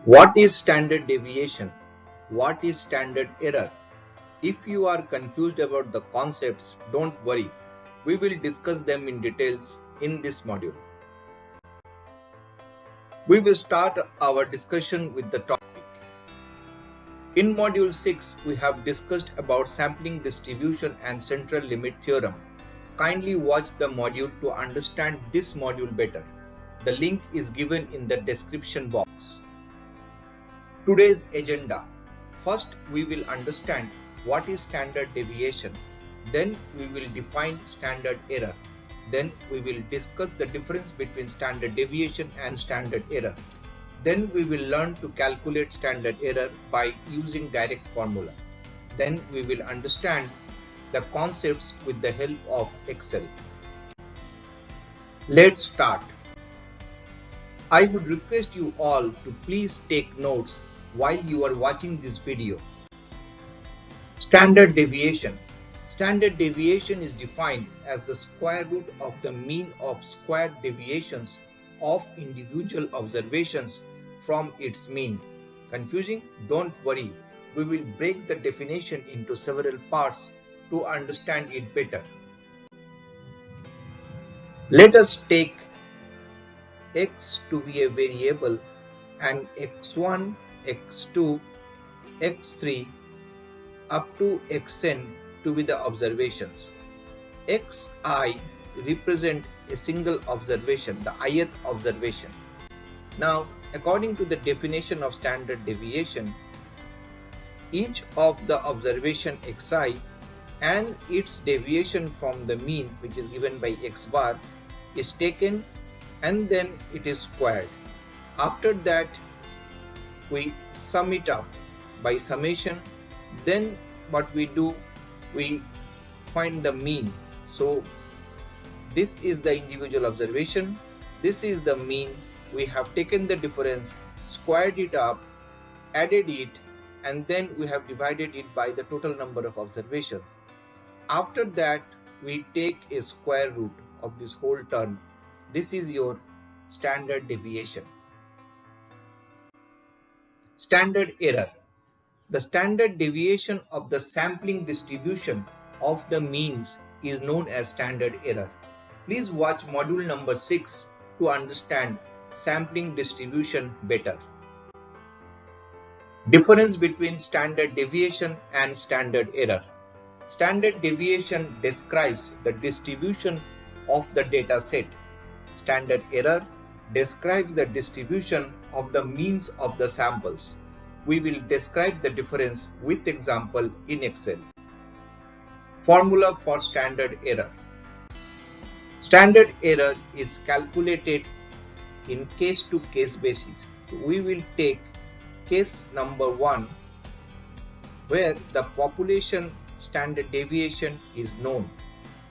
What is standard deviation? What is standard error? If you are confused about the concepts, don't worry. We will discuss them in details in this module. We will start our discussion with the topic. In module 6, we have discussed about sampling distribution and central limit theorem. Kindly watch the module to understand this module better. The link is given in the description box. Today's agenda. First, we will understand what is standard deviation. Then we will define standard error. Then we will discuss the difference between standard deviation and standard error. Then we will learn to calculate standard error by using direct formula. Then we will understand the concepts with the help of Excel. Let's start. I would request you all to please take notes while you are watching this video. Standard deviation. Standard deviation is defined as the square root of the mean of squared deviations of individual observations from its mean. Confusing? Don't worry. We will break the definition into several parts to understand it better. Let us take x to be a variable and x1, x2, x3 up to xn to be the observations. xi represent a single observation, the ith observation. Now, according to the definition of standard deviation, each of the observation xi and its deviation from the mean, which is given by x bar, is taken and then it is squared. After that, we sum it up by summation. Then what we do, we find the mean. So this is the individual observation, this is the mean. We have taken the difference, squared it up, added it, and then we have divided it by the total number of observations. After that, we take a square root of this whole term. This is your standard deviation. Standard error. The standard deviation of the sampling distribution of the means is known as standard error. Please watch module number 6 to understand sampling distribution better. Difference between standard deviation and standard error. Standard deviation describes the distribution of the data set. Standard error describes the distribution of the means of the samples. We will describe the difference with example in Excel. Formula for standard error. Standard error is calculated in case-to-case basis. So we will take case number 1 where the population standard deviation is known.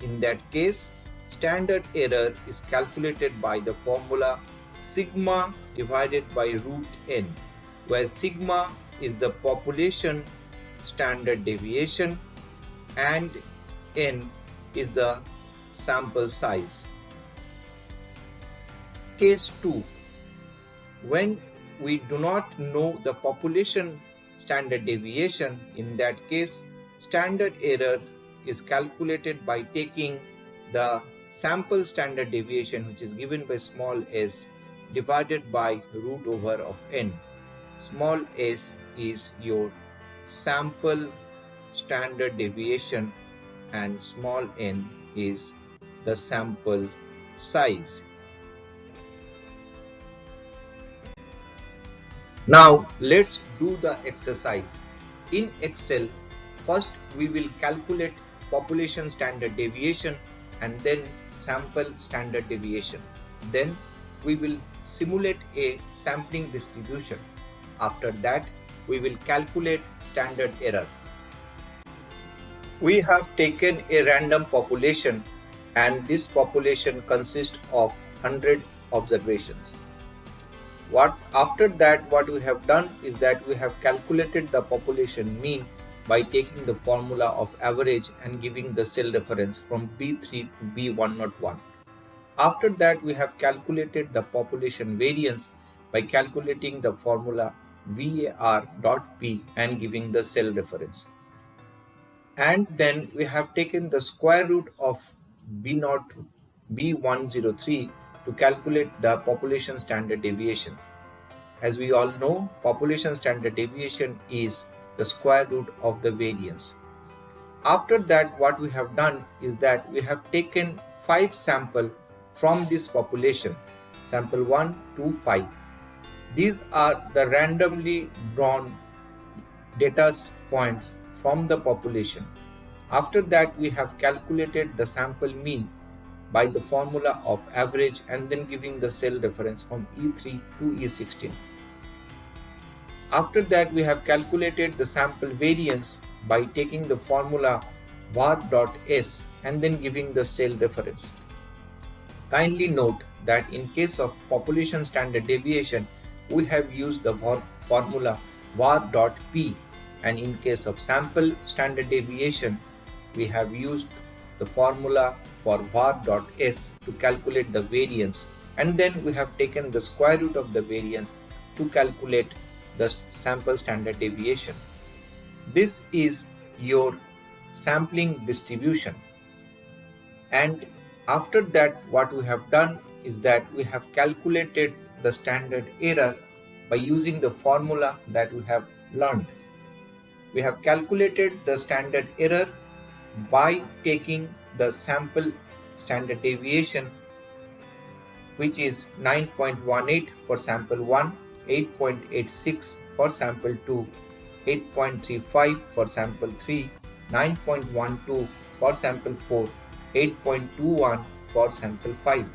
In that case, standard error is calculated by the formula sigma divided by root n, where sigma is the population standard deviation and n is the sample size. Case 2, when we do not know the population standard deviation, in that case standard error is calculated by taking the sample standard deviation, which is given by small s, divided by root over of n. Small s is your sample standard deviation and small n is the sample size. Now let's do the exercise. In Excel, first we will calculate population standard deviation and then sample standard deviation. Then we will simulate a sampling distribution. After that, we will calculate standard error. We have taken a random population and this population consists of 100 observations. After that, what we have done is that we have calculated the population mean by taking the formula of average and giving the cell reference from B3 to B101. After that, we have calculated the population variance by calculating the formula var.p and giving the cell reference. And then we have taken the square root of B0 B103 to calculate the population standard deviation. As we all know, population standard deviation is the square root of the variance. After that, what we have done is that we have taken 5 samples from this population, sample 1 to 5. These are the randomly drawn data points from the population. After that, we have calculated the sample mean by the formula of average and then giving the cell reference from E3 to E16. After that, we have calculated the sample variance by taking the formula var.s and then giving the cell reference. Kindly note that in case of population standard deviation, we have used the formula var.p, and in case of sample standard deviation, we have used the formula for var.s to calculate the variance, and then we have taken the square root of the variance to calculate the sample standard deviation. This is your sampling distribution. And after that, what we have done is that we have calculated the standard error by using the formula that we have learned. We have calculated the standard error by taking the sample standard deviation, which is 9.18 for sample 1, 8.86 for sample 2, 8.35 for sample 3, 9.12 for sample 4, 8.21 for sample 5.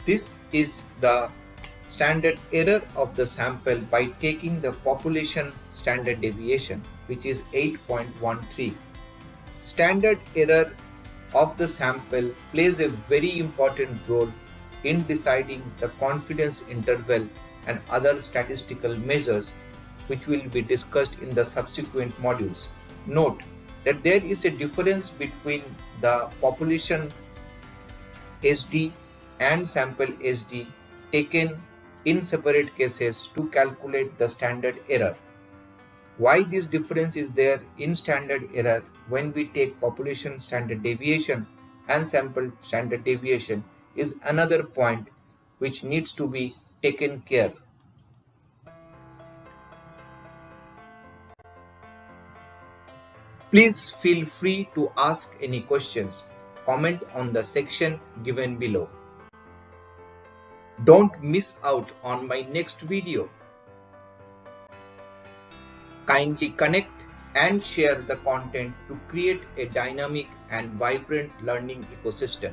This is the standard error of the sample by taking the population standard deviation, which is 8.13. Standard error of the sample plays a very important role in deciding the confidence interval and other statistical measures, which will be discussed in the subsequent modules. Note that there is a difference between the population SD and sample SD taken in separate cases to calculate the standard error. Why this difference is there in standard error when we take population standard deviation and sample standard deviation is another point which needs to be taken care. Please feel free to ask any questions. Comment on the section given below. Don't miss out on my next video. Kindly connect and share the content to create a dynamic and vibrant learning ecosystem.